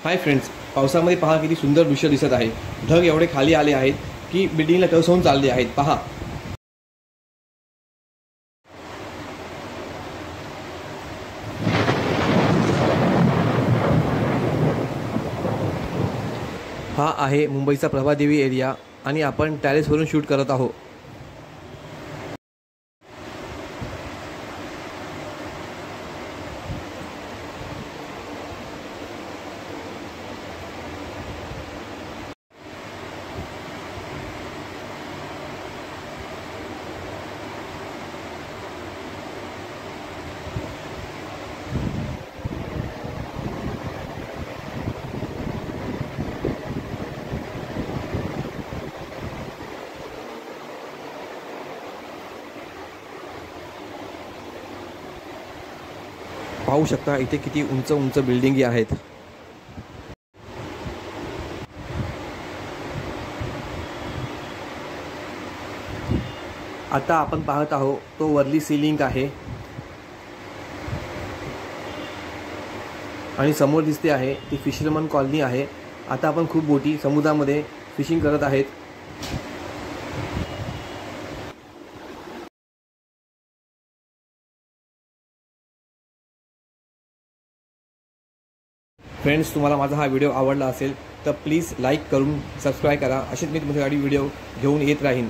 Hi friends, पावसामध्ये पहा किती सुंदर दृश्य दिसत आहे। ढग एवढे खाली आले आहेत की बिल्डिंगला कोसळून चालले आहेत। पहा, हा आहे मुंबईचा प्रभादेवी एरिया आणि आपण टेरेसवरून शूट करत आहोत। पाहू शकता इथे किती उंच उंच बिल्डिंगी आहेत। आता आपण पाहत आहोत तो वर्ली सी लिंक आहे आणि समोर दिसते आहे ती फिशरमन कॉलनी आहे। आता आपण खूप बोटी समुद्रामध्ये फिशिंग करत आहेत। फ्रेंड्स, तुम्हाला माझा हा व्हिडिओ आवडला असेल तर प्लीज लाईक करून सबस्क्राईब करा। असेच मी तुमच्यासाठी व्हिडिओ घेऊन येत राहीन।